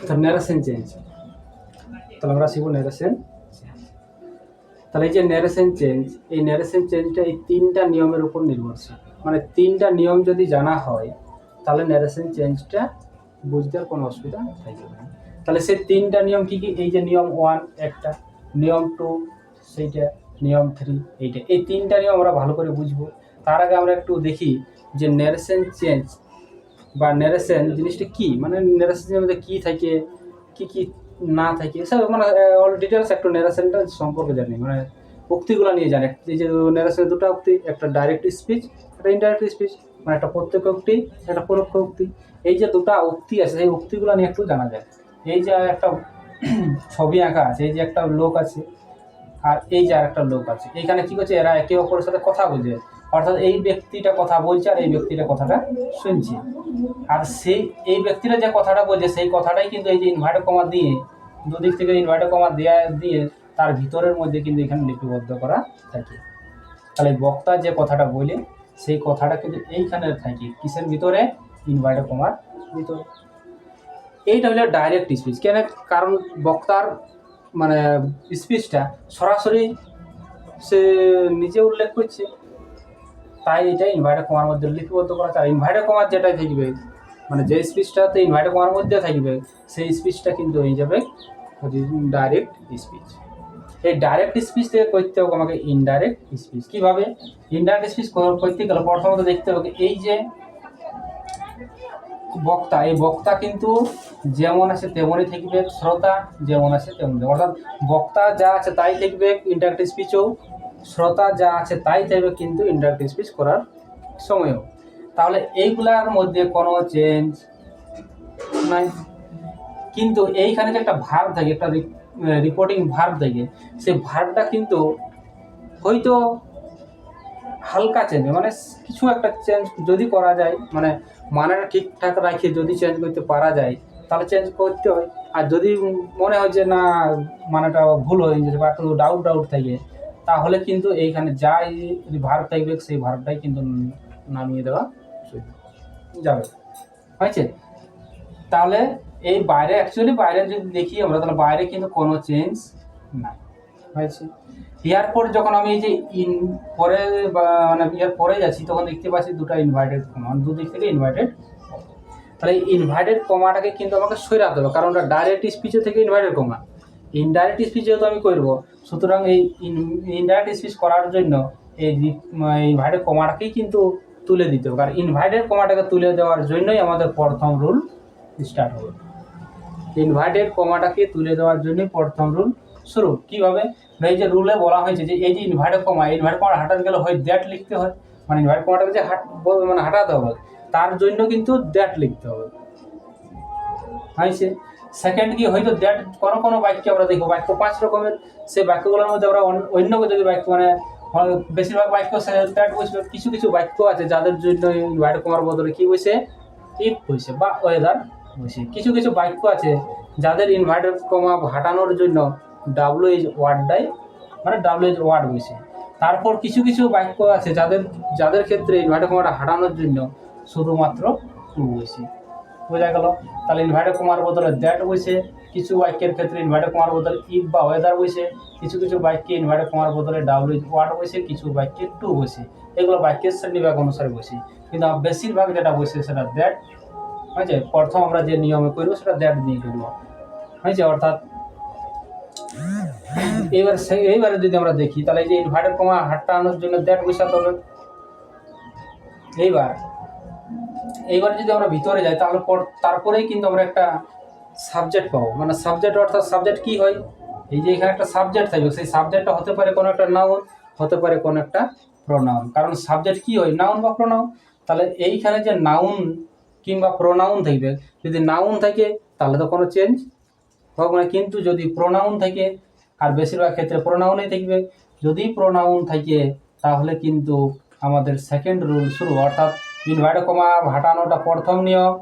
তো narration change, তাহলে আমরা শিখব ন্যারেশন। তাহলে এই যে ন্যারেশন চেঞ্জ, এই ন্যারেশন চেঞ্জটা এই তিনটা নিয়মের উপর নির্ভরশীল। মানে তিনটা নিয়ম যদি জানা হয় তাহলে ন্যারেশন চেঞ্জটা বুঝতে আর কোনো অসুবিধা থাকবে না। তাহলে সেই তিনটা নিয়ম কি কি? এই যে নিয়ম 1 একটা, নিয়ম 2 সেইটা, নিয়ম 3 এইটা। এই তিনটা নিয়ম আমরা ভালো করে বুঝবো। তার আগে আমরা একটু দেখি যে ন্যারেশন চেঞ্জ বা ন্যারেশন জিনিসটা কি, মানে ন্যারেশনের মধ্যে কি থাকে, কি কি না থাকে, সব মানে অল ডিটেলস একটু ন্যারেশনটা সম্পর্কে জানি, মানে উক্তিগুলো নিয়ে জানি। এই যে ন্যারেশনের দুটো উক্তি, একটা ডাইরেক্ট স্পিচ, একটা ইনডাইরেক্ট স্পিচ, মানে একটা প্রত্যক্ষ উক্তি, একটা পরোক্ষ উক্তি। এই যে দুটো উক্তি আছে সেই উক্তিগুলো নিয়ে একটু জানা যায়। এই যে একটা ছবি আঁকা আছে, এই যে একটা লোক আছে আর এই যে আর একটা লোক আছে, এইখানে কি করছে, এরা একে অপরের সাথে কথা বলছে, অর্থাৎ এই ব্যক্তিটা কথা বলছে আর এই ব্যক্তিটা কথাটা শুনছে। আর সেই এই ব্যক্তিরা যে কথাটা বলছে সেই কথাটাই কিন্তু এই যে ইনভার্টেড কমা দিয়ে, দুদিক থেকে ইনভার্টেড কমা দিয়ে তার ভিতরের মধ্যে কিন্তু এখানে লিপিবদ্ধ করা থাকে। তাহলে বক্তা যে কথাটা বলে সেই কথাটা কিন্তু এইখানে থাকে, কিসের ভিতরে? ইনভার্টেড কমার ভিতরে। এইটা হলো ডাইরেক্ট স্পিচ। কেন? কারণ বক্তার মানে স্পিচটা সরাসরি সে নিজে উল্লেখ করছে, তাই এটা ইনভার্টেড কমার মধ্যে লিপিবদ্ধ করা। আর ইনভার্টেড কমার যেটাই থাকবে, মানে যে স্পিচটাতে ইনভার্টেড কমার মধ্যে থাকবে সেই স্পিচটা কিন্তু হয়ে যাবে ডাইরেক্ট স্পিচ। এই ডাইরেক্ট স্পিচ থেকে করতে হবে আমাকে ইনডাইরেক্ট স্পিচ। কীভাবে? ইনডাইরেক্ট স্পিচ করতে গেলে প্রথমত দেখতে হবে এই যে বক্তা, এই বক্তা কিন্তু যেমন আছে তেমনই থাকবে, শ্রোতা যেমন আছে তেমন, অর্থাৎ বক্তা যা আছে তাই থাকবে ইনডাইরেক্ট স্পিচও, শ্রোতা যা আছে তাই থাকবে কিন্তু ইনডাইরেক্ট স্পিচ করার সময়ও। তাহলে এইগুলার মধ্যে কোনো চেঞ্জ নাই। কিন্তু এইখানে যে একটা ভার্ব থাকে, একটা রিপোর্টিং ভার্ব থাকে, সেই ভার্বটা কিন্তু হয়তো হালকা চেঞ্জ, মানে কিছু একটা চেঞ্জ যদি করা যায়, মানে মানেটা ঠিকঠাক রাখে যদি চেঞ্জ করতে পারা যায় তাহলে চেঞ্জ করতে হয়। আর যদি মনে হয় যে না মানেটা ভুল হয়ে গেছে বা একটু ডাউট থাকে, তাহলে কিন্তু এইখানে যাই ভার্ব থাকবে সেই ভার্বটাই কিন্তু নামিয়ে দেওয়া যাবে। হয়েছে? তাহলে এই বাইরে অ্যাকচুয়ালি বাইরে যদি দেখি আমরা, তাহলে বাইরে কিন্তু কোনো চেঞ্জ নাই। হয়েছে? এরপর যখন আমি এই যে পরে মানে ইয়ার পরে যাচ্ছি তখন দেখতে পাচ্ছি দুটো ইনভার্টেড কমা, দুদিক থেকে ইনভার্টেড। তাহলে এই ইনভার্টেড কমাটাকে কিন্তু আমাকে সরাতে হবে, কারণ ওটা ডাইরেক্ট স্পিচে থেকে ইনভার্টেড কমা। ইনডাইরেক্ট স্পিচ যেহেতু আমি করবো, সুতরাং এই ইনডাইরেক্ট স্পিচ করার জন্য এই ইনভার্টেড কমাটাকেই কিন্তু তুলে দিতে হবে। কারণ ইনভার্টেড কমাটাকে তুলে দেওয়ার জন্যই আমাদের প্রথম রুল স্টার্ট হবে। ইনভার্টেড কমাটাকে তুলে দেওয়ার জন্য প্রথম রুল শুরু। কীভাবে? এই যে রুলে বলা হয়েছে যে এই যে ইনভার্টেড কমা হাঁটাতে গেলে হয় দ্যাট লিখতে হয়, মানে ইনভার্টেড কমাটাকে যে মানে হাঁটাতে হবে তার জন্য কিন্তু দ্যাট লিখতে হবে। হয়েছে? সেকেন্ড কি, হয়তো দ্যাট কোনো বাক্য আমরা দেখবো, বাক্য 5 রকমের, সেই বাক্যগুলোর মধ্যে আমরা অন্য যদি বাক্য মানে বেশিরভাগ বাক্য দ্যাট বসবে। কিছু কিছু বাক্য আছে যাদের জন্য ইনভার্টেড কমার বদলে কি বসে? ইফ বসে বা ওয়েদার বসে। কিছু কিছু বাক্য আছে যাদের ইনভার্টেড কমা হাঁটানোর জন্য ডাব্লিউএইচ ওয়ার্ডটাই, মানে ডাব্লিউএইচ ওয়ার্ড বসে। তারপর কিছু কিছু বাক্য আছে যাদের ক্ষেত্রে ইনভার্টেড কমাটা হাঁটানোর জন্য শুধুমাত্র টু বসে। বোঝা গেল? তাহলে ইনভার্টেড কমার বদলে দ্যাট বসে, কিছু বাক্যের ক্ষেত্রে ইনভার্টেড কমার বদলে ইফ বা ওয়েদার বসে, কিছু কিছু বাক্যে ইনভার্টেড কমার বদলে ডাব্লিউএইচ ওয়ার্ড বসে, কিছু বাক্যে টু বসে। এগুলো বাক্যের শ্রেণীবিভাগ অনুসারে বসে, কিন্তু বেশিরভাগ যেটা বসে সেটা দ্যাট। হয়েছে? প্রথম আমরা যে নিয়মে করবো সেটা দ্যাট দিয়ে করবো। হয়েছে? অর্থাৎ এইবারে যদি আমরা দেখি তাহলে এই যে ইনভার্টেড কমা হাঁটানোর জন্য দ্যাট বসাতে হবে। এইবার যদি আমরা ভিতরে যাই তাহলে তারপরেই কিন্তু আমরা একটা সাবজেক্ট পাবো। মানে সাবজেক্ট, অর্থাৎ সাবজেক্ট কি হয়? এই যে এখানে একটা সাবজেক্ট থাকবে, সেই সাবজেক্টটা হতে পারে কোনো একটা নাউন, হতে পারে কোনো একটা প্রোনাউন। কারণ সাবজেক্ট কি হয়? নাউন বা প্রোনাউন। তাহলে এইখানে যে নাউন কিংবা প্রোনাউন থাকবে, যদি নাউন থাকে তাহলে তো কোনো চেঞ্জ হবে না, কিন্তু যদি প্রোনাউন থাকে, আর বেশিরভাগ ক্ষেত্রে প্রোনাউনই থাকবে, যদি প্রোনাউন থাকে তাহলে কিন্তু আমাদের সেকেন্ড রুল শুরু। অর্থাৎ ইনভার্টেড কমা হাঁটানোটা প্রথম নিয়ম,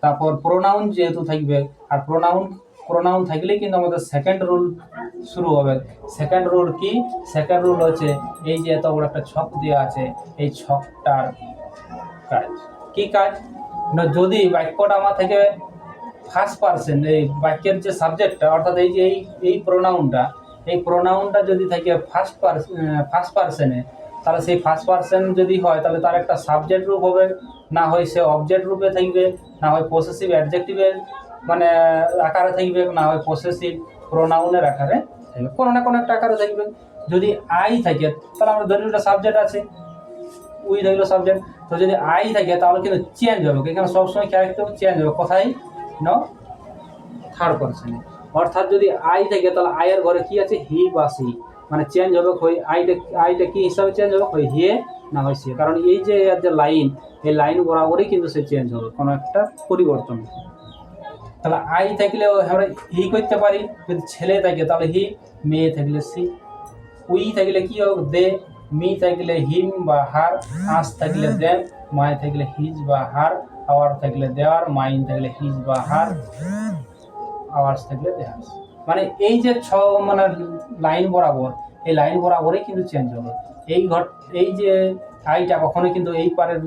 তারপর প্রোনাউন যেহেতু থাকবে, আর প্রোনাউন থাকলেই কিন্তু আমাদের সেকেন্ড রুল শুরু হবে। সেকেন্ড রুল কি? সেকেন্ড রুল হচ্ছে এই যে এত বড় একটা ছক দেওয়া আছে, এই ছকটার কাজ কি কাজ? যদি বাক্যটা আমার থেকে ফার্স্ট পার্সন, এই বাক্যের যে সাবজেক্টটা অর্থাৎ এই যে এই প্রোনাউনটা যদি থাকে ফার্স্ট পার্সনে, তাহলে সেই ফার্স্ট পার্সন যদি হয় তাহলে তার একটা সাবজেক্ট রূপ হবে, না হয় সে অবজেক্ট রূপে থাকবে, না হয় পসেসিভ অ্যাডজেক্টিভের মানে আকারে থাকবে, না হয় পসেসিভ প্রোনাউনের আকারে থাকবে, কোনো না কোনো একটা আকারে থাকবে। যদি আই থাকে তাহলে আমরা ধরি একটা সাবজেক্ট আছে, উই থাকলো সাবজেক্ট। তো যদি আই থাকে তাহলে কিন্তু চেঞ্জ হবে, এখানে সবসময় ক্যারেক্টার চেঞ্জ হবে, কোথায় না থার্ড পার্সনে। অর্থাৎ যদি আই থাকে তাহলে আয়ের ঘরে কি আছে, হি বা সি, মানে চেঞ্জ হবে হয় আইটা কি হিসাবে চেঞ্জ হবে, হয় হে না হয় সি, কারণ এই যে এর যে লাইন, এই লাইন বরাবরই কিন্তু সে চেঞ্জ হবে, কোনো একটা পরিবর্তন। তাহলে আই থাকলেও আমরা হি করতে পারি, যদি ছেলে থাকে তাহলে হি, মেয়ে থাকলে সি, উই থাকলে কি হবে দে, মি থাকলে হিম বা হার, আস থাকলে দেম, মাই থাকলে হিজ বা হার, আওয়ার থাকলে দেওয়ার, মাইন থাকলে হিজ বা হার, আওয়ার্স থাকলে দেয়ার্স। মানে এই যে মানে লাইন বরাবর, এই লাইন বরাবরই কিন্তু চেঞ্জ হবে। এই যে আইটা কখনো কিন্তু এই পারের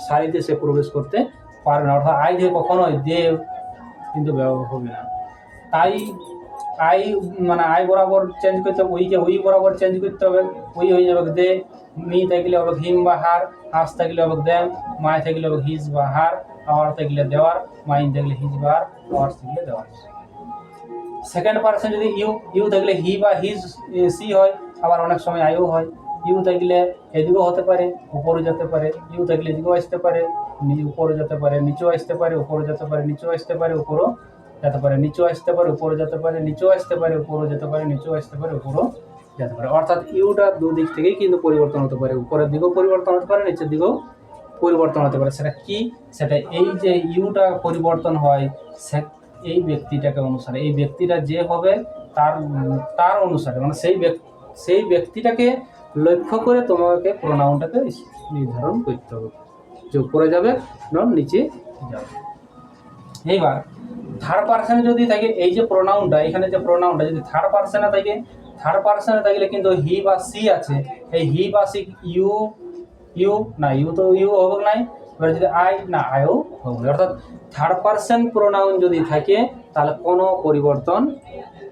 সারিতে সে প্রবেশ করতে পারবে না, অর্থাৎ আই দিয়ে কখনোই দে কিন্তু ব্যবহার হবে না। তাই আই মানে আই বরাবর চেঞ্জ করতে হবে, উইকে উই বরাবর চেঞ্জ করতে হবে, উই হয়ে যাবে দে, মি থাকলে হবে হিম বা হার, আস থাকলে হবে দেম, মাই থাকলে হবে হিজ বা হার, আওয়ার থাকলে দেওয়ার, মাইন থাকলে হিজ বা হার, আওয়ার্স থাকলে দেওয়ার। সেকেন্ড পার্সন যদি ইউ থাকলে হি বা হিজ সি হয়, আবার অনেক সময় আইও হয়। ইউ থাকলে এদিকেও হতে পারে, উপরে যেতে পারে, ইউ থাকলে এদিকেও আসতে পারে, উপরে যেতে পারে, নিচেও আসতে পারে, উপরে যেতে পারে, নিচেও আসতে পারে, উপরেও যেতে পারে, নিচেও আসতে পারে, উপরে যেতে পারে, নিচেও আসতে পারে, উপরেও যেতে পারে, নিচেও আসতে পারে, উপরেও যেতে পারে। অর্থাৎ ইউটা দুদিক থেকেই কিন্তু পরিবর্তন হতে পারে, উপরের দিকেও পরিবর্তন হতে পারে, নিচের দিকেও পরিবর্তন হতে পারে। সেটা কি, সেটা এই যে ইউটা পরিবর্তন হয় এই ব্যক্তিটাকে অনুসারে, এই ব্যক্তিটা যে হবে তার অনুসারে, মানে সেই ব্যক্তিটাকে লক্ষ্য করে তোমাকে প্রোনাউনটাকে নির্ধারণ করতে হবে, যে উপরে যাবে না নিচে যাবে। এইবার থার্ড পার্সনে যদি থাকে এই যে প্রোনাউনটা, এখানে যে প্রোনাউনটা যদি থার্ড পার্সনে থাকে, থার্ড পার্সনে থাকলে কিন্তু হি বা সি আছে, এই হি বা সি ইউ না, ইউ তো ইউ হবে নাই, এবার যদি আই না আইও হবে। অর্থাৎ থার্ড পার্সন প্রোনাউন যদি থাকে তাহলে কোনো পরিবর্তন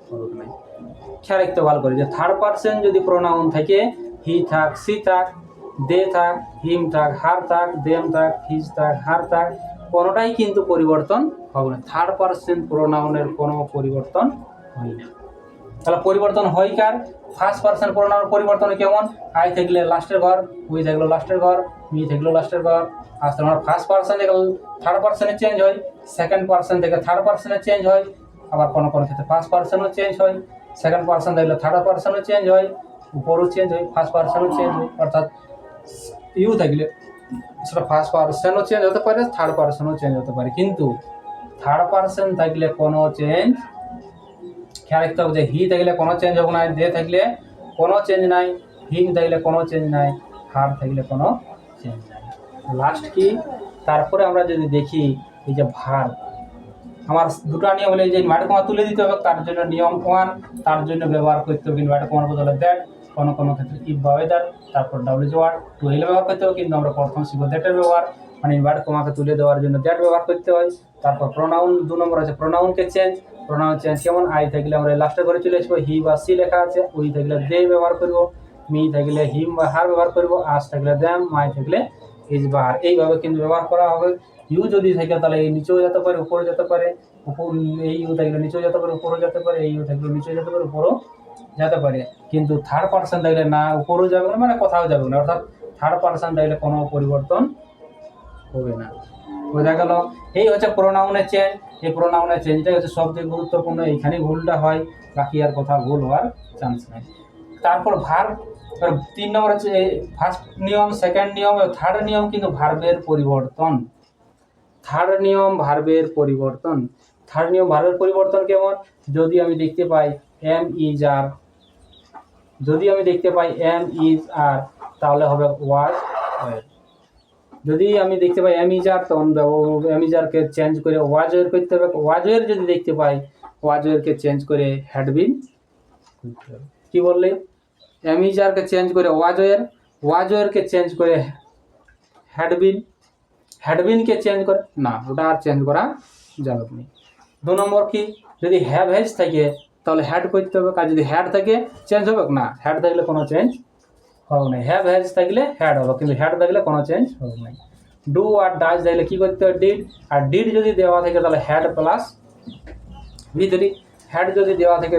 হবে না। খেয়াল রাখতে ভালো করে, যে থার্ড পার্সন যদি প্রোনাউন থাকে, হি থাক, সি থাক, দে থাক, হিম থাক, হার থাক, দেম থাক, হিজ থাক, হার থাক, কোনোটাই কিন্তু পরিবর্তন হবে না। থার্ড পার্সন প্রোনাউনের কোনো পরিবর্তন হয় না। তাহলে পরিবর্তন হয় কার, ফার্স্ট পার্সন প্রোনাউন পরিবর্তন কেমন, আই থাকলে লাস্টের ঘর, উই থাকলো লাস্টের ঘর, মি থাকলো লাস্টের ঘর। আসতে আমরা ফার্স্ট পার্সন থেকে থার্ড পার্সনে চেঞ্জ হয়, সেকেন্ড পার্সন থেকে থার্ড পার্সনে চেঞ্জ হয়, আবার কোনো কোনো ক্ষেত্রে ফার্স্ট পার্সনও চেঞ্জ হয়, সেকেন্ড পার্সন থাকলে থার্ড পার্সনও চেঞ্জ হয়, উপরও চেঞ্জ হয়, ফার্স্ট পার্সনও চেঞ্জ হয়। অর্থাৎ ইউ থাকলে সেটা ফার্স্ট পার্সনও চেঞ্জ হতে পারে, থার্ড পার্সনও চেঞ্জ হতে পারে, কিন্তু থার্ড পার্সন থাকলে কোনো চেঞ্জ, খেয়াল রাখতে হবে যে হি থাকলে কোনো চেঞ্জ হবে না, দে থাকলে কোনো চেঞ্জ নাই, হিম থাকলে কোনো চেঞ্জ নাই, হার থাকলে কোনো চেঞ্জ নাই। লাস্ট কি, তারপরে আমরা যদি দেখি এই যে ভার, আমার দুটো নিয়ম হলে যে ইনভার্টেড কমা তুলে দিতে হবে, তার জন্য নিয়ম 1, তার জন্য ব্যবহার করতে হবে ইনভার্টেড কমার বদলে দ্যাট, কোনো কোনো ক্ষেত্রে ইফ বা ওয়েদার, তারপর ডাব্লিউ ওয়ার্ড টু এলে ব্যবহার করতে হবে, কিন্তু আমরা প্রথম শিখব দ্যাটের ব্যবহার, মানে ইনভার্টেড কমাকে তুলে দেওয়ার জন্য দ্যাট ব্যবহার করতে হয়। তারপর প্রোনাউন 2 নম্বর আছে প্রোনাউনকে চেঞ্জ, প্রোনাউন চেঞ্জ কেমন, আই থাকলে আমরা লাস্টে করে চলে আসবো, হি বা সি লেখা আছে, উই থাকলে দে ব্যবহার করব, মি থাকলে হিম বা হার ব্যবহার করব, আস থাকলে দ্যাম, মাই থাকলে হিজ বা হার, এইভাবে কিন্তু ব্যবহার করা হবে। ইউ যদি থাকে তাহলে এই নিচেও যেতে পারে, উপরে যেতে পারে, এই ইউ থাকলে নিচেও যেতে পারে, উপরেও যেতে পারে, এই ইউ থাকলে নিচেও যেতে পারে, উপরেও যেতে পারে, কিন্তু থার্ড পার্সন থাকলে না উপরেও যাবে না, মানে কোথাও যাবে না। অর্থাৎ থার্ড পার্সন থাকলে কোনো পরিবর্তন হবে না। বোঝা গেল? এই হচ্ছে প্রোনাউনের চেঞ্জ। এই প্রোনাউনের চেঞ্জটাই হচ্ছে সবথেকে গুরুত্বপূর্ণ, এইখানেই ভুলটা হয়, বাকি আর কোথাও ভুল হওয়ার চান্স নেই। তারপর ভার্ব, 3 নম্বর হচ্ছে ফার্স্ট নিয়ম, সেকেন্ড নিয়ম, থার্ড নিয়ম কিন্তু ভার্বের পরিবর্তন। থার্ড নিয়ম ভার্বের পরিবর্তন, থার্ড নিয়ম ভার্বের পরিবর্তন কেমন, যদি আমি দেখতে পাই এম ইজ আর, যদি আমি দেখতে পাই এম ইজ আর তাহলে হবে ওয়াজ ওয়ের। যদি আমি দেখতে পাই এম ইজ আর, তখন এম ইজ আরকে চেঞ্জ করে ওয়াজ ওয়ের করতে হবে। ওয়াজ ওয়ের যদি দেখতে পাই, ওয়াজ ওয়েরকে চেঞ্জ করে হ্যাড বিন করতে হবে। কি বললে, এম ইজ আরকে চেঞ্জ করে ওয়াজ ওয়ের, ওয়াজ ওয়েরকে চেঞ্জ করে হ্যাড বিন, হ্যাড বিনকে চেঞ্জ করে না, ওটা আর চেঞ্জ করা যাবে না। 2 নম্বর কি, যদি হ্যাভ হ্যাজ থাকে তাহলে হ্যাড করতে হবে, আর যদি হ্যাড থাকে চেঞ্জ হবে না, হ্যাড থাকলে কোনো চেঞ্জ হবে না। হ্যাভ হ্যাজ থাকলে হ্যাড হবে, কিন্তু হ্যাড থাকলে কোনো চেঞ্জ হবে না। ডু আর ডাজ থাকলে কি করতে হবে, ডিড, আর ডিড যদি দেওয়া থাকে তাহলে হ্যাড প্লাস ভি3, হ্যাড যদি দেওয়া থাকে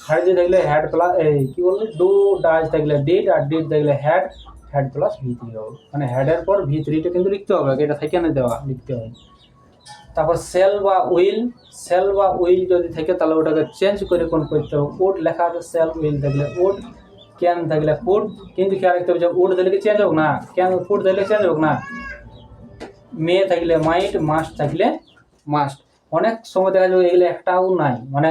হ্যাড যদি থাকলে হ্যাড প্লাস কি বললে, ডু ডাজ থাকলে ডিড, আর ডিড থাকলে হ্যাড, হ্যাড প্লাস ভি3 হবে, মানে হ্যাডের পর ভি3টা কিন্তু লিখতে হবে, এটা থেকে না দেওয়া লিখতে হবে। তারপর সেল বা উইল, সেল বা উইল যদি থাকে তাহলে ওটাকে চেঞ্জ করে কোন করতে হবে, উড লেখা আছে, সেল উইল থাকলে উড, ক্যান থাকলে কুড, কিন্তু খেয়াল রাখতে হবে যে উড থাকলে চেঞ্জ হোক না, ক্যান কুড থাকলে চেঞ্জ হোক না, মে থাকলে মাইট, মাস্ট থাকলে মাস্ট। অনেক সময় দেখা যাবে এগুলো একটাও নাই, মানে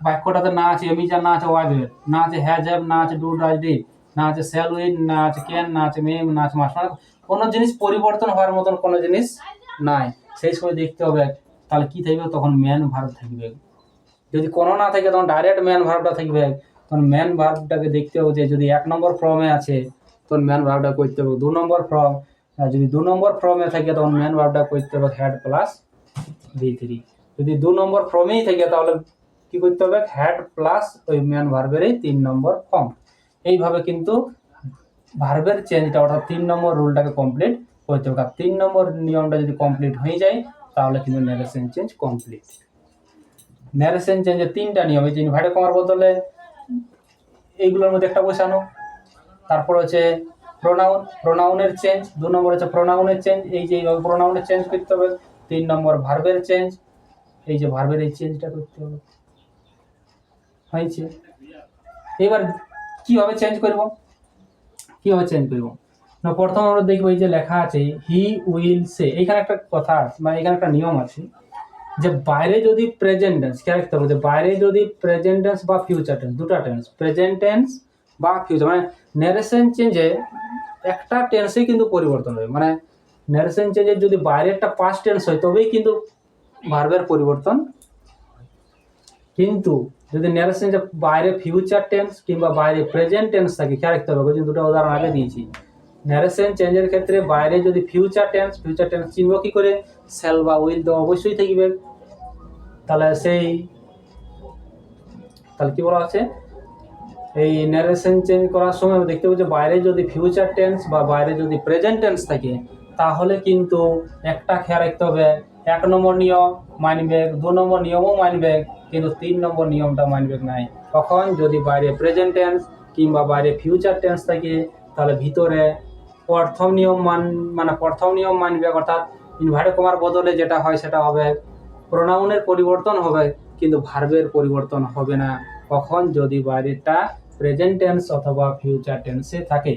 বাক্যটাতে না আছে এমিজার, না আছে ওয়াজ, না আছে হ্যাজ হ্যাভ, না আছে ডু ডাজ ডিড, না আছে সেল উইল, না আছে ক্যান, না আছে মে, না আছে মাস্ট, মানে কোনো জিনিস পরিবর্তন হওয়ার মতন কোনো জিনিস নাই। সেই সময় দেখতে হবে তাহলে কি থাকবে, তখন ম্যান ভার্ব থাকবে। যদি কোনো না থাকে তখন ডাইরেক্ট ম্যান ভার্বটা থাকবে, তখন ম্যান ভার্বটাকে দেখতে হবে যে যদি 1 নম্বর ফর্মে আছে তখন ম্যান ভার্বটা করতে হবে 2 নম্বর ফর্ম, যদি 2 নম্বর ফর্মে থাকে তখন ম্যান ভার্বটা করতে হবে হ্যাড প্লাস ভি3, যদি 2 নম্বর ফর্মেই থাকে তাহলে কি করতে হবে, হ্যাড প্লাস ওই ম্যান ভার্বেরই 3 নম্বর ফর্ম। এইভাবে কিন্তু ভার্বের চেঞ্জটা অর্থাৎ 3 নম্বর রুলটাকে কমপ্লিট করতে হবে। আর 3 নম্বর নিয়মটা যদি কমপ্লিট হয়ে যায় তাহলে কিন্তু ন্যারেশন চেঞ্জ কমপ্লিট। ন্যারেশন চেঞ্জের 3টা নিয়ম, এই যে ইনভার্টেড কমার বদলে এইগুলোর মধ্যে একটা বসানো, তারপর হচ্ছে প্রোনাউন, প্রোনাউনের চেঞ্জ, 2 নম্বর হচ্ছে প্রোনাউনের চেঞ্জ, এই যে এইভাবে প্রোনাউনের চেঞ্জ করতে হবে। 3 নম্বর ভার্বের চেঞ্জ, এই যে ভার্বের এই চেঞ্জটা করতে হবে। হয়েছে, এবার কিভাবে চেঞ্জ করব, কিভাবে চেঞ্জ করব না, প্রথম আমরা দেখবো এই যে লেখা আছে হি উইল সে, এইখানে একটা কথা আছে, মানে এখানে একটা নিয়ম আছে যে বাইরে যদি প্রেজেন্ট টেন্স, খেয়াল রাখতে হবে যে বাইরে যদি প্রেজেন্ট টেন্স বা ফিউচার টেন্স, দুটা টেন্স, প্রেজেন্ট টেন্স বা ফিউচার, মানে ন্যারেশন চেঞ্জে একটা টেন্সেই কিন্তু পরিবর্তন হবে, মানে ন্যারেশন চেঞ্জে যদি বাইরেরটা পাস্ট টেন্স হয় তবেই কিন্তু ভার্বের পরিবর্তন, কিন্তু যদি ন্যারেশন যে বাইরে ফিউচার টেন্স কিংবা বাইরে প্রেজেন্ট টেন্স থাকে, খেয়াল রাখতে হবে, কিন্তু দুটো উদাহরণ আগে দিয়েছি। ন্যারেশন চেঞ্জের ক্ষেত্রে বাইরে যদি ফিউচার টেন্স চিনব কি করে, সেল বা উইল তো অবশ্যই থাকবে, তাহলে তাহলে কি বলা আছে, এই ন্যারেশন চেঞ্জ করার সময় দেখতে পাবো যে বাইরে যদি ফিউচার টেন্স বা বাইরে যদি প্রেজেন্ট টেন্স থাকে তাহলে কিন্তু একটা খেয়াল রাখতে হবে, 1 নম্বর নিয়ম মানবে, 2 নম্বর নিয়মও মানবে, কিন্তু 3 নম্বর নিয়মটা মানবে নাই। তখন যদি বাইরে প্রেজেন্ট টেন্স কিংবা বাইরে ফিউচার টেন্স থাকে তাহলে ভিতরে প্রথম নিয়ম মানে প্রথম নিয়ম মানবে, অর্থাৎ ইনভার্টেড কমার বদলে যেটা হয় সেটা হবে প্রোনাউনের পরিবর্তন হবে, কিন্তু ভার্বের পরিবর্তন হবে না, কখন যদি বাইরেটা প্রেজেন্ট টেন্স অথবা ফিউচার টেন্সে থাকে।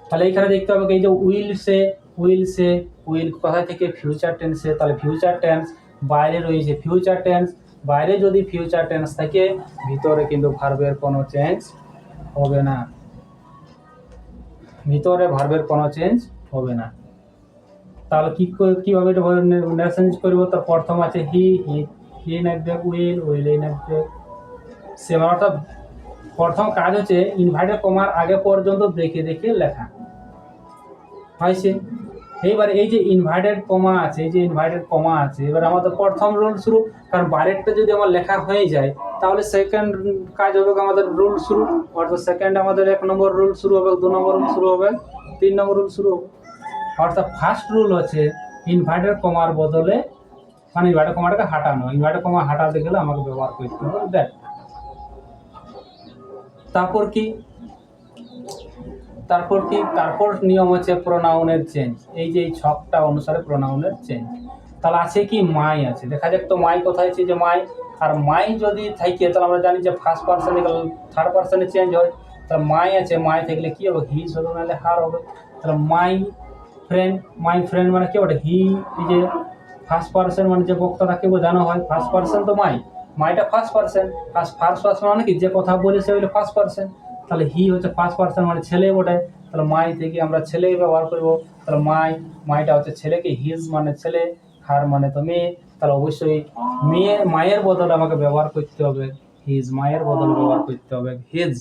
তাহলে এখানে দেখতে হবে এই যে উইল কোথা থেকে, ফিউচার টেন্সে, তাহলে ফিউচার টেন্স বাইরে রয়েছে, ফিউচার টেন্স বাইরে যদি ফিউচার টেন্স থাকে ভিতরে কিন্তু ভার্বের কোনো চেঞ্জ হবে না, ভিতরে ভার্বের কোনো চেঞ্জ হবে না। তাহলে কিভাবে এটা ন্যারেশন করব, তার প্রথম আছে হি নাকবে উইল নাকবে সে, অর্থাৎ প্রথম কাজ হচ্ছে ইনভার্টেড কমার আগে পর্যন্ত দেখে দেখে লেখা হয়েছে। এইবার এই যে ইনভার্টেড কমা আছে, এই যে ইনভার্টেড কমা আছে, এবার আমাদের প্রথম রুল শুরু, কারণ বাইরেরটা যদি আমার লেখা হয়ে যায় তাহলে সেকেন্ড কাজ হবে আমাদের রুল শুরু, অর্থাৎ সেকেন্ড আমাদের 1 নম্বর রুল শুরু হবে, 2 নম্বর রুল শুরু হবে, 3 নম্বর রুল শুরু হবে। অর্থাৎ ফার্স্ট রুল হচ্ছে ইনভার্টেড কমার বদলে, মানে ইনভার্টেড কমাটাকে হাঁটানো, ইনভার্টেড কমা হাঁটাতে গেলে আমাকে ব্যবহার করতে হবে দ্যাট। তারপর নিয়ম হচ্ছে প্রোনাউনের চেঞ্জ, এই যে এই ছকটা অনুসারে প্রোনাউনের চেঞ্জ। তাহলে আছে কি, মাই আছে, দেখা যাক তো মাই কোথায় আছে, যে মাই, আর মাই যদি থাকে তাহলে আমরা জানি যে ফার্স্ট পার্সনে থার্ড পার্সনে চেঞ্জ হয়, তাহলে মাই আছে, মাই থাকলে কি হবে, হিজ হবে, নাহলে হার হবে। তাহলে মাই ফ্রেন্ড মানে কি ওটা, হি, এই যে ফার্স্ট পার্সন মানে যে বক্তাটাকে বোঝানো হয়, ফার্স্ট পার্সন তো মাইটা ফার্স্ট পার্সন, ফার্স্ট পার্সন মানে কি যে কথা বলেছে ওইটা ফার্স্ট পার্সন, তাহলে হি হচ্ছে ফার্স্ট পার্সন মানে ছেলে বটে, তাহলে মাই থেকে আমরা ছেলে ব্যবহার করবো, তাহলে মাইটা হচ্ছে ছেলেকে, হিজ মানে ছেলে, হার মানে তো মেয়ে, তাহলে অবশ্যই মায়ের বদলে আমাকে ব্যবহার করতে হবে হিজ, মায়ের বদলে ব্যবহার করতে হবে হিজ।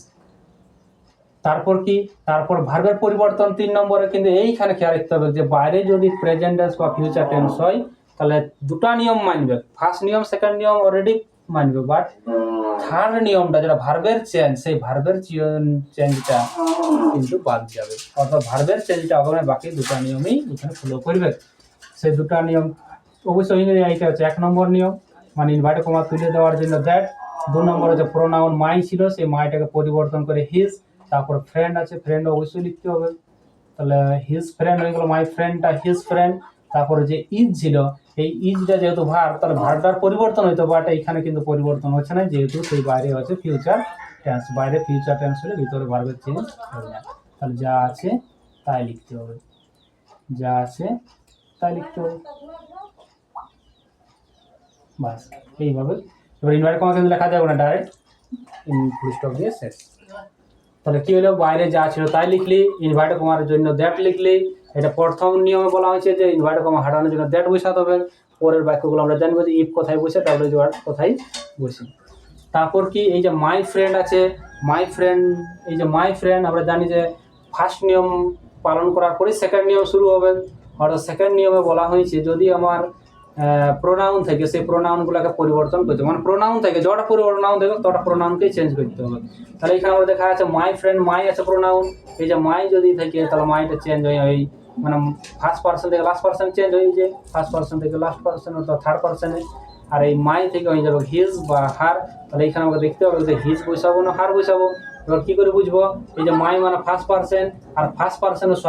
তারপর কি, তারপর ভার্বের পরিবর্তন 3 নম্বরে কিন্তু এইখানে খেয়াল রাখতে হবে যে বাইরে যদি প্রেজেন্ট টেন্স বা ফিউচার টেন্স হয় তাহলে দুটো নিয়ম মানবে। ফার্স্ট নিয়ম সেকেন্ড নিয়ম অলরেডি মানবে, বাট থার্ড নিয়মটা যেটা ভার্বের চেঞ্জ, সেই ভার্বের চেঞ্জটা কিন্তু বাদ যাবে। অর্থাৎ ভার্বের চেঞ্জটা হবে, বাকি দুটো নিয়মই এখানে ফলো করবে। সেই দুটো নিয়ম অবশ্যই এইটা হচ্ছে 1 নম্বর নিয়ম, মানে ইনভার্টেড কমা তুলে দেওয়ার জন্য দ্যাট। 2 নম্বরে যে প্রোনাউন মাই ছিল সেই মাইটাকে পরিবর্তন করে হিজ। তারপর ফ্রেন্ড আছে, ফ্রেন্ড অবশ্যই লিখতে হবে, তাহলে হিজ ফ্রেন্ড হয়ে গেল, মাই ফ্রেন্ডটা হিজ ফ্রেন্ড। তারপরে যে ইজ ছিল, এই ইজটা যেহেতু ভার্ব, তাহলে ভার্বটার পরিবর্তন হইতো, বাট এখানে কিন্তু পরিবর্তন হচ্ছে না, যেহেতু সেই বাইরে হচ্ছে ফিউচার টেন্স। বাইরে ফিউচার টেন্স হলে ভিতরে ভার্বের চেঞ্জ হবে না। তাহলে যা আছে তাই লিখতে হবে, যা আছে তাই লিখতে হবে, বাস এইভাবে। এবার ইনভার্টেড কমা কিন্তু লেখা যাবে না, ডাইরেক্ট ফুল স্টপ দিয়ে শেষ। তাহলে কি হলো, বাইরে যা ছিল তাই লিখলি, ইনভার্টেড কমার জন্য দ্যাট লিখলি। এটা প্রথম নিয়মে বলা হয়েছে যে ইনভার্টেড কমা হাঁটানোর জন্য দ্যাট বসাতে হবে। পরের বাক্যগুলো আমরা জানবো যে ইফ কোথায় বসে, ডাব্লিউ ওয়ার্ড কোথায় বসে। তারপর কি, এই যে মাই ফ্রেন্ড আছে, মাই ফ্রেন্ড, এই যে মাই ফ্রেন্ড আমরা জানি যে ফার্স্ট নিয়ম পালন করার পরে সেকেন্ড নিয়ম শুরু হবে। অর্থাৎ সেকেন্ড নিয়মে বলা হয়েছে যদি আমার প্রোনাউন থেকে সেই প্রোনাউনগুলোকে পরিবর্তন করতে হবে, মানে প্রোনাউন থেকে যটা প্রোনাউন দেবে তটা প্রোনাউনকেই চেঞ্জ করতে হবে। তাহলে এখানে আমরা দেখা যাচ্ছে মাই ফ্রেন্ড, মাই আছে প্রোনাউন, এই যে মাই যদি থাকে তাহলে মাইটা চেঞ্জ হয়ে ওই মানে ফার্স্ট পার্সন থেকে লাস্ট পার্সন চেঞ্জ হয়ে যায়, ফার্স্ট পার্সন থেকে লাস্ট পার্সন অর্থাৎ থার্ড পার্সনে। আর এই মাই থেকে হয়ে যাবে হিজ বা হার। তাহলে এখানে আমাকে দেখতে হবে যে হিজ বসাবো না হার বসাবো। এবার কি করে বুঝবো, এই যে মাই মানে ফার্স্ট পার্সন, আর ফার্স্ট পার্সনের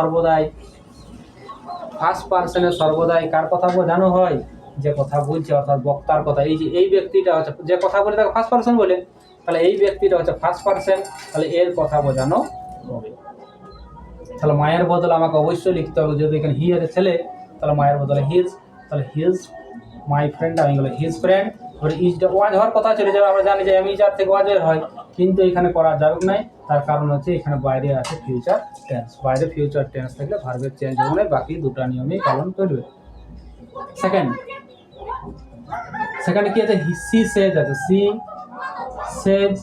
সর্বদাই কার কথা বোঝানো হয়, যে কথা বলছে অর্থাৎ বক্তার কথা। এই যে এই ব্যক্তিটা হচ্ছে যে কথা বলে তাকে ফার্স্ট পার্সন বলে, তাহলে এই ব্যক্তিটা হচ্ছে ফার্স্ট পার্সন, তাহলে এর কথা বোঝানো হবে। তাহলে মায়ের বদলে আমাকে অবশ্যই লিখতে হবে, যদি এখানে হি আছে ছেলে তাহলে মায়ের বদলে হিজ, তাহলে হিজ মাই ফ্রেন্ড আমি গেল হিজ ফ্রেন্ড। এবার ইজটা ওয়াজ হওয়ার কথা চলে যাবে, আমরা জানি যে এমিজার থেকে ওয়াজের হয়, কিন্তু এখানে করা যাবে না। তার কারণ হচ্ছে এখানে বাইরে আছে ফিউচার টেন্স, বাইরে ফিউচার টেন্স থাকলে ভার্বের চেঞ্জ হবে না, বাকি দুটো নিয়মই পালন করবে। সেকেন্ড কি আছে, সি সেজ আছে, সি সেজ,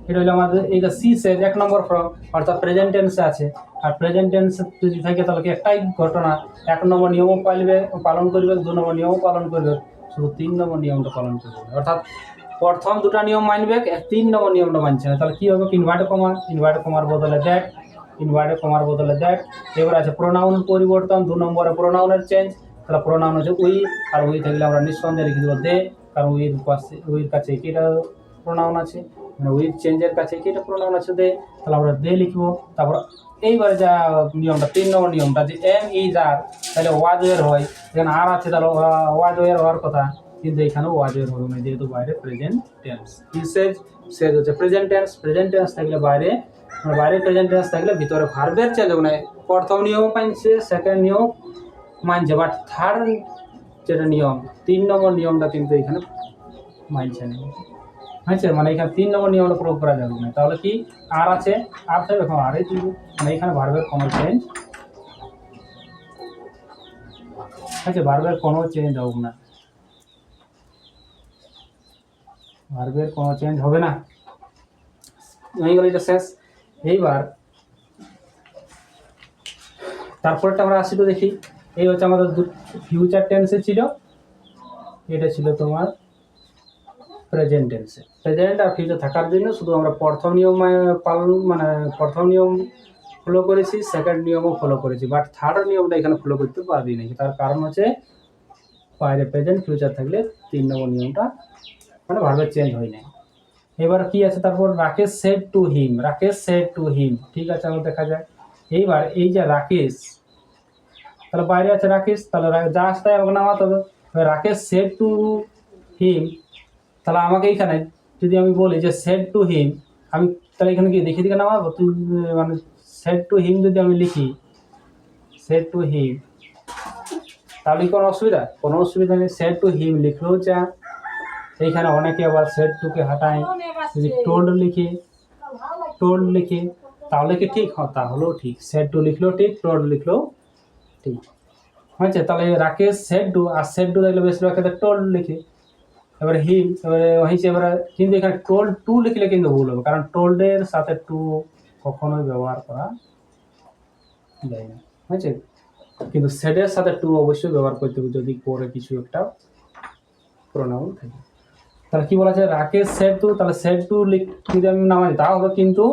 এটা হলো আমাদের এইটা সি সেজ 1 নম্বর ফর্ম, অর্থাৎ প্রেজেন্ট টেন্সে আছে। আর প্রেজেন্ট টেন্স যদি থাকে তাহলে কি একটাই ঘটনা, 1 নম্বর নিয়মও পালন করবে, 2 নম্বর নিয়মও পালন করবে, শুধু 3 নম্বর নিয়মটা পালন করবে। অর্থাৎ প্রথম দুটো নিয়ম মানবে, 3 নম্বর নিয়মটা মানছে না। তাহলে কি হবে, ইনভার্টেড কমার বদলে দ্যাট, ইনভার্টেড কমার বদলে দ্যাট। এবার আছে প্রোনাউন পরিবর্তন, 2 নম্বরে প্রোনাউনের চেঞ্জ। তাহলে প্রোনাউন হচ্ছে উই, আর উই থাকলে আমরা নিঃসন্দেহে লিখে দেবো দে, কারণ উইর কাছে কিটা প্রোনাউন আছে, মানে উইর চেঞ্জের কাছে কিটা প্রোনাউন আছে দে, তাহলে আমরা দে লিখবো। তারপর এইবারে যা নিয়মটা 3 নম্বর নিয়মটা যে এম ইজ আর, তাহলে ওয়াজ ওয়ের হয়, এখানে আর আছে তাহলে ওয়াজ ওয়ের হওয়ার কথা, কিন্তু এখানে ওয়াজ ওয়ের হবে না, যেহেতু বাইরে প্রেজেন্ট টেন্স। সেজ হচ্ছে প্রেজেন্ট টেন্স থাকলে বাইরে প্রেজেন্ট টেন্স থাকলে ভিতরে ভার্বের চেঞ্জ হবে না। প্রথম নিয়ম মানছে, সেকেন্ড নিয়ম মানছে, বাট থার্ড যেটা নিয়ম 3 নম্বর নিয়মটা কিন্তু এখানে মানছে না, হয়েছে, মানে এখানে 3 নম্বর নিয়মটা প্রয়োগ করা যাবে না। তাহলে কি আর আছে, আর থাকবে এখন আরই তুলবে, মানে এখানে ভার্বের কোনো চেঞ্জ আছে, ভার্বের কোনো চেঞ্জ হবে না, ভার্বের কোনো চেঞ্জ হবে না। এইগুলো এটা শেষ। এইবার তারপরটা আমরা আসি তো দেখি, এই হচ্ছে আমাদের ফিউচার টেন্সে ছিল, এটা ছিল তোমার প্রেজেন্ট টেন্সে। প্রেজেন্ট আর ফিউচার থাকার জন্য শুধু আমরা প্রথম নিয়ম প্রথম নিয়ম ফলো করেছি, সেকেন্ড নিয়মও ফলো করেছি, বাট থার্ড নিয়মটা এখানে ফলো করতে পারবি না। তার কারণ হচ্ছে বাইরে প্রেজেন্ট ফিউচার থাকলে 3 নম্বর নিয়মটা মানে ভার্বের চেঞ্জ হয় না। এবার কি আছে, তারপর রাকেশ সেড টু হিম, ঠিক আছে, আমরা দেখা যায়। এইবার এই যে রাকেশ, তাহলে বাইরে আছে রাকেশ, তাহলে যা আসতে আমাকে নামাতে হবে। রাকেশ সেড টু হিম, তাহলে আমাকে এইখানে যদি আমি বলি যে সেড টু হিম, আমি তাহলে এখানে কি দেখে দিকে নামাবো, তুই মানে সেড টু হিম যদি আমি লিখি সেড টু হিম, তাহলে কোনো অসুবিধা নেই। সেড টু হিম লিখলেও যা, এইখানে অনেকে আবার সেড টুকে হাঁটায়, যদি টোল্ড লিখি তাহলে কি ঠিক, হ্যাঁ তাহলেও ঠিক, সেড টু লিখলেও ঠিক, টোল্ড লিখলেও ঠিক, হয়েছে। তাহলে Rakesh said to, R said to দেখলে বেশিরভাগ ক্ষেত্রে টোল্ড লিখি। এবারে হিম এবারে হয়েছে, এবারে কিন্তু এখানে টোল্ড টু লিখলে কিন্তু ভুল হবে, কারণ টোল্ডের সাথে টু কখনোই ব্যবহার করা যায় না, বুঝছে? কিন্তু সেডের সাথে টু অবশ্যই ব্যবহার করতে হবে যদি পরে কিছু একটা প্রোনাউন থাকে। তাহলে কি বলা যায়, রাকেশ সেড টু, তাহলে সেড টু যদি আমি নামাই তা হবে, কিন্তু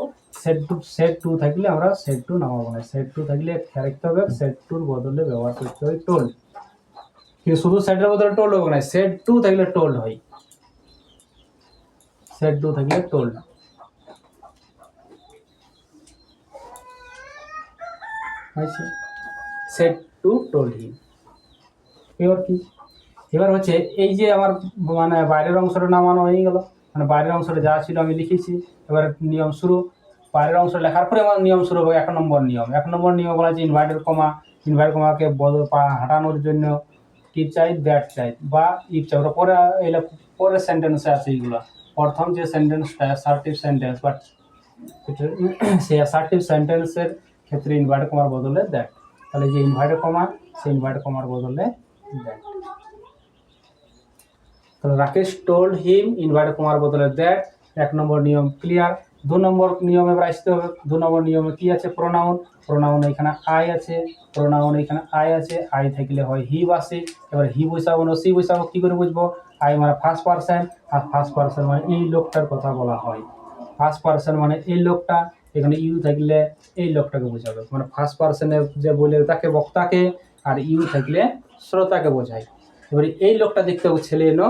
সেড টু থাকলে আমরা সেড টু নামাবো না, সেড টু থাকলে খেয়াল রাখতে হবে সেড টুর বদলে ব্যবহার করতে হয় টোল্ড। কিন্তু শুধু সেডের বদলে টোল্ড হবে না, সেড টু থাকলে টোল্ড হয়, সেড টু থাকলে told. Said to told him. এবার কি, এবার হচ্ছে এই যে আমার মানে বাইরের অংশটা নামানো হয়ে গেল, মানে বাইরের অংশটা যা ছিল আমি লিখেছি। এবার নিয়ম শুরু, বাইরের অংশ লেখার পরে আমার নিয়ম শুরু হবে। 1 নম্বর নিয়ম, 1 নম্বর নিয়ম বলা যে ইনভার্টেড কমা, ইনভার্টেড কমাকে হাঁটানোর জন্য কি চাই, দ্যাট চাই বা ইফ চাই। ওটা পরে এলে পরের সেন্টেন্সে আছে এইগুলো। প্রথম যে সেন্টেন্সটা অ্যাসার্টিভ সেন্টেন্স, বাট সেই অ্যাসার্টিভ সেন্টেন্সের ক্ষেত্রে ইনভার্টেড কমার বদলে দ্যাট, তাহলে যে ইনভার্টেড কমা সেই ইনভার্টেড কমার বদলে দ্যাট। তাহলে রাকেশ টোল্ড হিম ইনভার্টেড কমার বদলে দ্যাট, 1 নম্বর নিয়ম ক্লিয়ার। 2 নম্বর নিয়মে এবার আসতে হবে। 2 নম্বর নিয়মে কি আছে, প্রোনাউন। প্রোনাউন এখানে আই আছে, প্রোনাউন এখানে আই আছে, আই থাকলে হয় হি বা সি। এবার হি বসাবো না সি বসাবো, কি করে বুঝবো? আই মানে ফার্স্ট পারসন, আর ফার্স্ট পারসন মানে এই লোকটার কথা বলা হয়। ফার্স্ট পারসন মানে এই লোকটা, এখানে ইউ থাকলে এই লোকটাকে বোঝাবে, মানে ফার্স্ট পারসনে যে বলে তাকে বক্তাকে, আর ইউ থাকলে শ্রোতাকে বোঝায়। এবারে এই লোকটা দেখতে হবে ছেলে না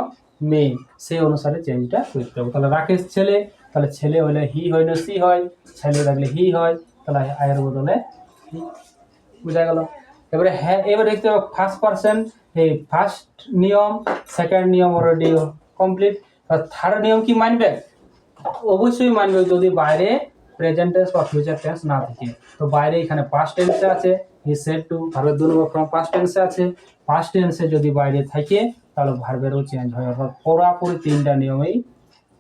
মেয়ে, সেই অনুসারে চেঞ্জটা করতে হবে। তাহলে রাকেশ ছেলে, তাহলে ছেলে হলে হি হয় না সি হয়, ছেলে থাকলে হি হয়, তাহলে আয়ের বদলে হি, বুঝা গেল? এবারে হ্যাঁ, এবার দেখতে হবে ফার্স্ট পারসন, এই ফার্স্ট নিয়ম, সেকেন্ড নিয়ম অলরেডি কমপ্লিট। থার্ড নিয়ম কি মানবে? অবশ্যই মানবে যদি বাইরে প্রেজেন্ট টেন্স বা ফিউচার টেন্স না থাকে। তো বাইরে এখানে পাস্ট টেন্সে আছে, হি সেড টু, ভার্বের 2 নম্বর ফর্ম পাস্ট টেন্সে আছে। পাস্ট টেন্সে যদি বাইরে থাকে তাহলে ভার্বেরও চেঞ্জ হয়, অর্থাৎ পুরোপুরি 3টা নিয়মেই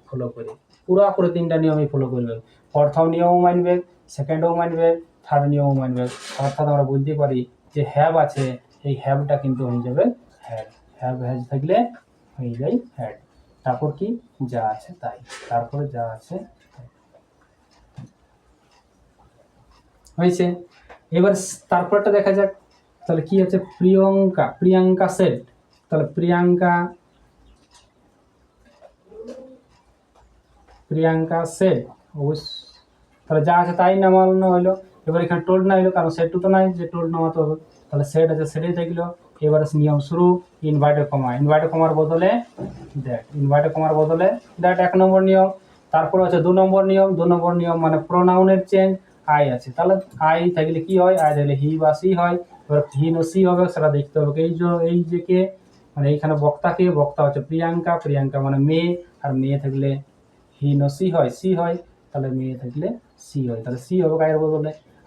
ফলো করে, পুরোপুরি 3টা নিয়মেই ফলো করবে। প্রথম নিয়মও মানবে, সেকেন্ডও মানবে, থার্ড নিয়মও মানবে। অর্থাৎ আমরা বুঝতে পারি যে হ্যাভ আছে, এই হ্যাভটা কিন্তু হয়ে যাবে হ্যাড, হ্যাভ হ্যাজ থাকলে হয়ে যায় হ্যাড। তারপর কি, যা আছে তাই, তারপরে যা আছে হয়েছে। এবার তারপরটা দেখা যাক, তাহলে কি আছে, প্রিয়ঙ্কা, প্রিয়াঙ্কা সেড, তাহলে প্রিয়াঙ্কা সেড অবশ্য, তাহলে যা আছে তাই নামানো হইলো। এবার এখানে টোল্ড না হইলো, কারণ সেড টু তো নাই যে টোল্ড নামাতে হবে, তাহলে সেড আছে সেডেই থাকলো। এবার নিয়ম শুরু, ইনভার্টেড কমা, ইনভার্টেড কমার বদলে দ্যাট, ইনভার্টেড কমার বদলে দ্যাট 1 নম্বর নিয়ম। তারপর আছে 2 নম্বর নিয়ম। 2 নম্বর নিয়ম মানে প্রোনাউনের চেঞ্জ, আই আছে, তাহলে আই থাকলে কি হয়, আই থাকলে হি বা সি হয়। এবার হি নো সি হবে সেটা দেখতে হবে। এই যে কে, মানে এইখানে বক্তাকে, বক্তা হচ্ছে প্রিয়াঙ্কা, প্রিয়াঙ্কা মানে মেয়ে, আর মেয়ে থাকলে হি নো সি হয়, সি হয়, তাহলে মেয়ে থাকলে সি হয়, তাহলে সি হবে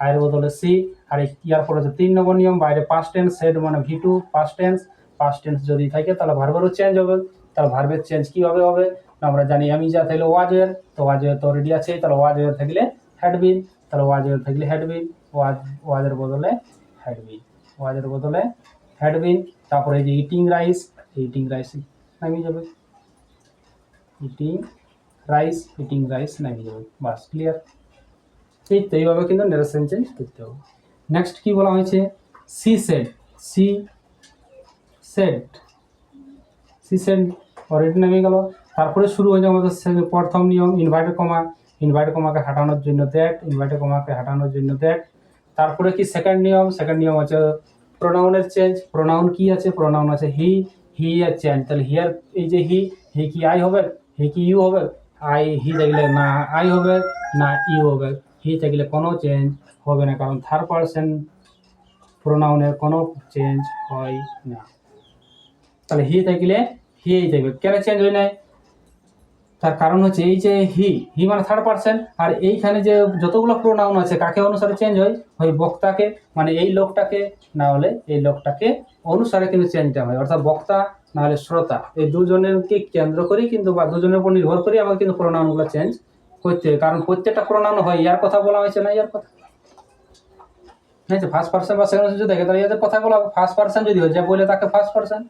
আয়ের বদলে সি। আর ইয়ার পর হচ্ছে 3 নম্বর নিয়ম, বাইরে পাস্ট টেন্স, সেড মানে V two past tense, past tense যদি থাকে তাহলে ভার্বেরও চেঞ্জ হবে। তাহলে ভার্বের চেঞ্জ কিভাবে হবে, আমরা জানি আমি যা থাকলে ওয়াজের, তো ওয়াজের তো রেডি আছে, তাহলে ওয়াজের থাকলে হ্যাড বিন, তাহলে ওয়াজের থাকলে হ্যাড বিন, ওয়াজের বদলে হ্যাড বিন, ওয়াজের বদলে হ্যাড বিন। তারপরে এই যে ইটিং রাইস, ইটিং রাইস নামিয়ে যাবে, ইটিং রাইস নামিয়ে যাবে, বাস ক্লিয়ার। এই তো এইভাবে কিন্তু নারেশন চেঞ্জ করতে হবে। নেক্সট কি বলা হয়েছে, she said, she said already নেমে গেল। তারপরে শুরু হয়ে যাবে আমাদের প্রথম নিয়ম, ইনভার্টেড কমা, ইনভার্টেড কমাকে হাঁটানোর জন্য দ্যাট, ইনভার্টেড কমাকে হাঁটানোর জন্য দ্যাট। তারপরে কি সেকেন্ড নিয়ম হচ্ছে প্রোনাউনের চেঞ্জ। প্রোনাউন কি আছে, প্রোনাউন আছে হি, হি এর চেঞ্জ, তাহলে হিয়ার এই যে হি কি আই হবে, হি কি ইউ হবে, হি থাকলে না আই হবে না ইউ হবে, হি থাকলে কোনো চেঞ্জ হবে না, কারণ থার্ড পারসন প্রোনাউনের কোনো চেঞ্জ হয় না। তাহলে হি থাকলে হিই থাকবে, কেন চেঞ্জ হয় নাই, তার কারণ হচ্ছে এই যে হি মানে থার্ড পারসন, আর এইখানে যে যতগুলো প্রোনাউন আছে কাকে অনুসারে চেঞ্জ হয় বক্তাকে, মানে এই লোকটাকে না হলে এই লোকটাকে অনুসারে কিন্তু চেঞ্জটা হয়, অর্থাৎ বক্তা না হলে শ্রোতা, এই দুজনেরকে কেন্দ্র করেই কিন্তু বা দুজনের উপর নির্ভর করে আমাকে কিন্তু প্রোনাউনগুলো চেঞ্জ করতে হয়, কারণ প্রত্যেকটা প্রোনাউন হয় ইয়ার কথা বলা হয়েছে না ইয়ার কথা, ঠিক আছে। ফার্স্ট পারসন বা সেকেন্ড পারসন যদি দেখে তাহলে ইয়াদের কথাগুলো ফার্স্ট পারসন যদি হয়, যে বলে তাকে ফার্স্ট পারসন,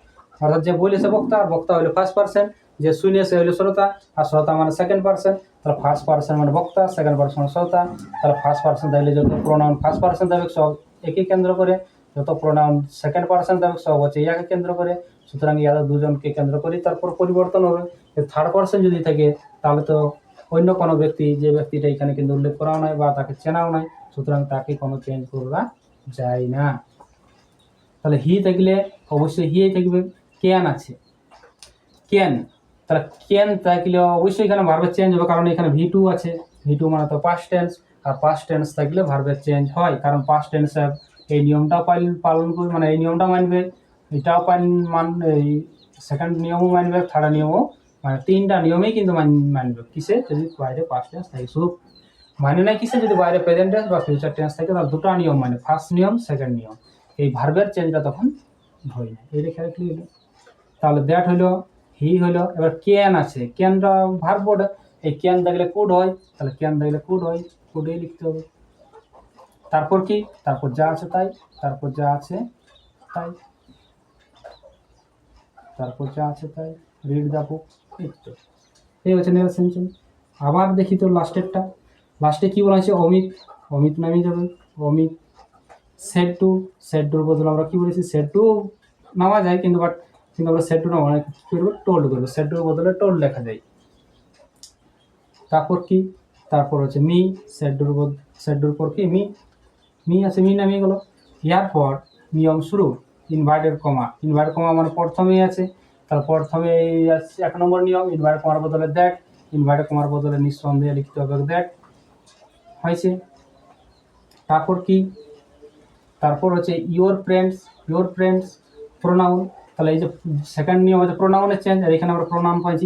অর্থাৎ যে বলেছে বক্তা, আর বক্তা হলো ফার্স্ট পারসন, যে শুনে সে হলো শ্রোতা, আর শ্রোতা মানে সেকেন্ড পার্সন, তাহলে ফার্স্ট পার্সন মানে বক্তা, সেকেন্ড পার্সন মানে শ্রোতা। তাহলে ফার্স্ট পার্সন থাকলে যত প্রোনাউন ফার্স্ট পার্সন থাকবে সব একই কেন্দ্র করে, যত প্রোনাউন সেকেন্ড পার্সন থাকবে সব হচ্ছে ইয়াকে কেন্দ্র করে। সুতরাং ইয়ারা দুজনকে কেন্দ্র করি তারপর পরিবর্তন হবে। থার্ড পার্সন যদি থাকে তাহলে তো অন্য কোনো ব্যক্তি, যে ব্যক্তিটা এখানে কিন্তু উল্লেখ করাও নয় বা তাকে চেনাও নয়, সুতরাং তাকে কোনো চেঞ্জ করা যায় না। তাহলে হি থাকলে অবশ্যই হি থাকবে। ক্যান আছে, ক্যান, তাহলে ক্যান থাকলে অবশ্যই এখানে ভার্বের চেঞ্জ হবে, কারণ এখানে ভি2 আছে। ভি2 মানে তো পাস্ট টেন্স, আর পাস্ট টেন্স থাকলে ভার্বের চেঞ্জ হয়, কারণ পাস্ট টেন্সে এই নিয়মটাও পালন করবে, মানে এই নিয়মটা মানবে, এটাও এই সেকেন্ড নিয়মও মানবে, থার্ড নিয়মও, মানে তিনটা নিয়মেই কিন্তু মানবে কিসে, যদি বাইরে পাস্ট টেন্স থাকে। শুধু মানে নাই কিসে, যদি বাইরে প্রেজেন্ট টেন্স বা ফিউচার টেন্স থাকে তাহলে দুটো নিয়ম মানে, ফার্স্ট নিয়ম সেকেন্ড নিয়ম, এই ভার্বের চেঞ্জটা তখন হয় না। এইটা খেয়াল ক্লিয়ার। তাহলে দ্যাট হইলো, হি হইলো। এবার ক্যান আছে, ক্যানটা ভার্ব, এই ক্যান দেখলে কুড হয়, তাহলে ক্যান দেখলে কুড হয়, কুডেই লিখতে হবে। তারপর কি, তারপর যা আছে তাই, তারপর যা আছে তাই, তারপর যা আছে তাই, রিড দ্য বুক, এই হচ্ছে নেরেশন চেঞ্জ। আবার দেখি তো লাস্টেরটা, লাস্টে কি বলা হয়েছে, অমিত, অমিত নামে যাবে, অমিত। সেড টু, সেড টুর বদলে আমরা কি বলেছি, সেড টু নামা যায়, কিন্তু আমরা সেড টু নামা কি করবো, টোল্ড করবো, সেড টুর বদলে টোল্ড লেখা যায়। তারপর কি, তারপর হচ্ছে মি, সেড টুর পর কি, মি আছে, মি নামিয়ে গেলো। এরপর নিয়ম শুরু, ইনভার্টেড কমা, ইনভার্টেড কমা মানে প্রথমেই আছে, তার প্রথমে আছে 1 নম্বর নিয়ম, ইনভার্টেড কমার বদলে দ্যাট, ইনভার্টেড কমার বদলে নিঃসন্দেহে লিখতে হবে দ্যাট, হয়েছে। তারপর কি, তারপর হচ্ছে ইওর ফ্রেন্ডস প্রোনাউন, তাহলে এই যে সেকেন্ড নিয়ম হচ্ছে প্রোনাউনের চেঞ্জ, আর এখানে আমরা প্রোনাউন পাইছি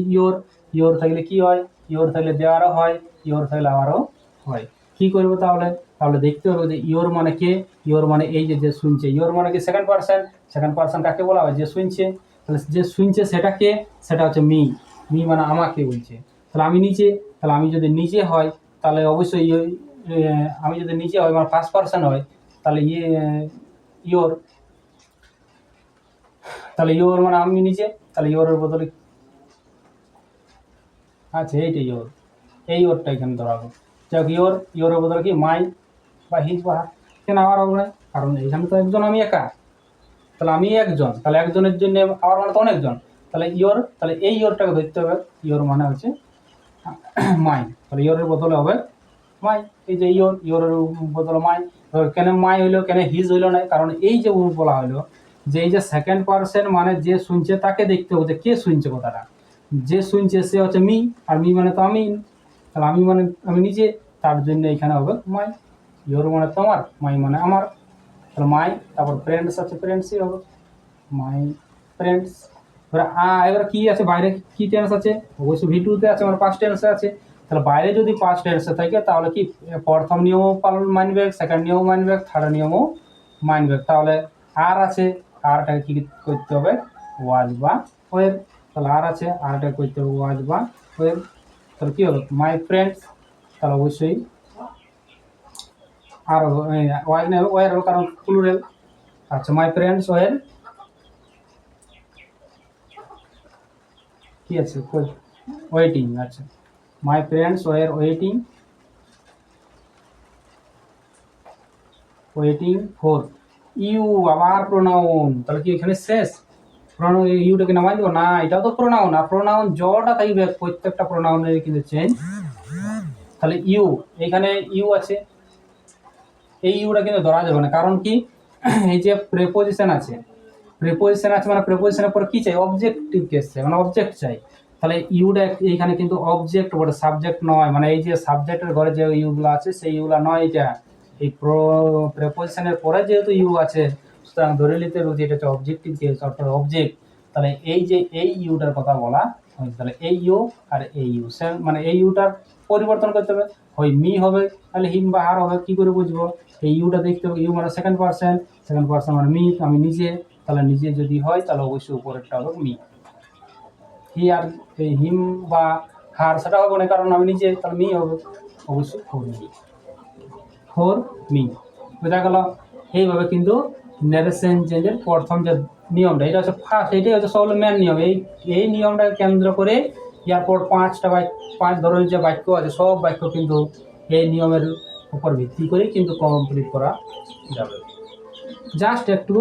ইওর থাকলে কি হয়, ইওর থাকলে দেওয়ারও হয়, ইওর থাকলে আবারও হয়। কি করবো তাহলে, তাহলে দেখতে হবে যে ইওর মানে কে, ইওর মানে এই যে শুনছে, ইওর মানে কি সেকেন্ড পার্সন কাকে বলা হয়, যে শুনছে, তাহলে যে শুনছে সেটা কে, সেটা হচ্ছে মি মানে আমাকে বলছে। তাহলে আমি নিজে, তাহলে আমি যদি নিজে হয় তাহলে অবশ্যই আমি যদি নিজে হয় মানে ফার্স্ট পার্সন হয়, তাহলে ইওর, তাহলে ইওর মানে আমি নিজে, তাহলে ইওরের বদলে আচ্ছা এইটা ইওর, এই ওরটা এখানে ধরাবো। যাই হোক, ইওরের বদলে কি মাই বা হিজ বা হার, কেন আবার হবে না, কারণ এখানে তো একজন, আমি একা, তাহলে আমি একজন, তাহলে একজনের জন্য আবার মানে তো অনেকজন, তাহলে ইওর, তাহলে এই ইওরটাকে ধরতে হবে, ইওর মানে হচ্ছে মাই, তাহলে ইওরের বদলে হবে মাই। এই যে ইওরের বদলে মাই, কেন মাই হইলো, কেন হিজ হইলো না, কারণ এই যে বলা হলো যে এই যে সেকেন্ড পার্সন মানে যে শুনছে তাকে দেখতে হবে যে কে শুনছে কথাটা, যে শুনছে সে হচ্ছে মি, আর মি মানে তো আমি, তাহলে আমি মানে আমি নিজে, তার জন্য এখানে হবে মাই। ইওর মানে তোমার, মাই মানে আমার, তাহলে মাই, তারপর ফ্রেন্ডস আছে, ফ্রেন্ডসই হবে মাই ফ্রেন্ডস। এবার কি আছে বাইরে, কি টেন্স আছে, অবশ্যই ভি2তে আছে, মানে পাস্ট টেন্সে আছে। তাহলে বাইরে যদি পাস্ট টেন্সে থাকে তাহলে কি প্রথম নিয়মও মানবে, সেকেন্ড নিয়মও মানবে, থার্ড নিয়মও মানবে। তাহলে আর আছে, আরটাকে কি করতে হবে, ওয়াজ বা ওয়ের, তাহলে আর আছে, আরটাকে করতে হবে ওয়াজ বা ওয়ের। তাহলে কি হবে, মাই ফ্রেন্ডস, তাহলে অবশ্যই আর ওয়াজ নেবে, ওয়ের হবে কারণ প্লুরাল। আচ্ছা, মাই ফ্রেন্ডস ওয়ের কি আছে, ওয়েটিং। আচ্ছা, my friends were waiting for you. আবার প্রোনাউন, তাহলে কি এখানে শেষ, প্রোনাউন ইউটাকে নামাই দেবো না, এটাও তো প্রোনাউন, আর প্রোনাউন জটা থাকবে, প্রত্যেকটা প্রোনাউনের কিন্তু চেঞ্জ। তাহলে ইউ, এখানে ইউ আছে, এই ইউটা কিন্তু ধরা যাবে না, কারণ কি এই যে প্রেপোজিশন আছে মানে প্রেপোজিশনের পর কি চাই, অবজেক্টিভ কেস চাই, মানে অবজেক্ট চাই। তাহলে ইউটা এইখানে কিন্তু অবজেক্ট বলে, সাবজেক্ট নয়, মানে এই যে সাবজেক্টের ঘরে যে ইউগুলো আছে সেই ইউগুলা নয়, এটা এই প্রেপোজিশনের পরে যেহেতু ইউ আছে, সুতরাং ধরে নিতে হবে এটা হচ্ছে অবজেক্টিভ কেস, অর্থাৎ অবজেক্ট। তাহলে এই যে এই ইউটার কথা বলা হয়েছে, তাহলে এই ইউ আর এই ইউ মানে এই ইউটার পরিবর্তন করতে হবে, হয় মি হবে, তাহলে হিম বা হার হবে। কি করে বুঝবো, এই ইউটা দেখতে হবে, ইউ মানে সেকেন্ড পার্সন মানে মি, আমি নিজে, তাহলে নিজে যদি হয় তাহলে অবশ্যই উপরেরটা হবে মি। হি আর এই হিম বা হার সেটা হবে না, কারণ আমি নিজে, তাহলে মি হবে অবশ্যই ফর মি। বোঝা গেল। এইভাবে কিন্তু ন্যারেশন চেঞ্জের প্রথম যে নিয়মটা, এটা হচ্ছে ফার্স্ট, এটাই হচ্ছে সব মেন নিয়ম। এই নিয়মটাকে কেন্দ্র করে এরপর 5টা বাক্য, 5 ধরনের যে বাক্য আছে সব বাক্য কিন্তু এই নিয়মের উপর ভিত্তি করে কিন্তু কমপ্লিট করা যাবে। জাস্ট একটু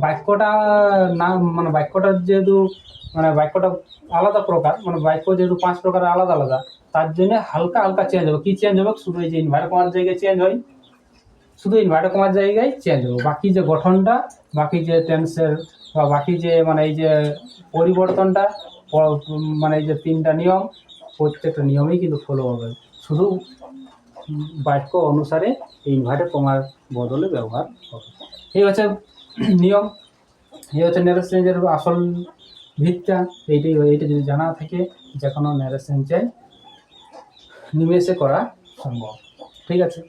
বাক্যটা না, মানে বাক্যটার যেহেতু মানে বাক্যটা আলাদা প্রকার, মানে বাক্য যেহেতু 5 প্রকার আলাদা আলাদা, তার জন্য হালকা হালকা চেঞ্জ হবে। কি চেঞ্জ হবে? শুধু এই যে ইনভার্টার কমার জায়গায় চেঞ্জ হয়, শুধু ইনভার্টার কমার জায়গায় চেঞ্জ হবে, বাকি যে গঠনটা, বাকি যে টেন্সের বা বাকি যে মানে এই যে পরিবর্তনটা, মানে এই যে 3টা নিয়ম, প্রত্যেকটা নিয়মেই কিন্তু ফলো হবে, শুধু বাক্য অনুসারে ইনভার্টার কমার বদলে ব্যবহার হবে। এই হচ্ছে নিয়ম, এই হচ্ছে ন্যারেশন চেঞ্জের আসল ভিতটা। এইটা যদি জানা থাকে, যে কোনো ন্যারেশন চেঞ্জ নিমেষে করা সম্ভব। ঠিক আছে।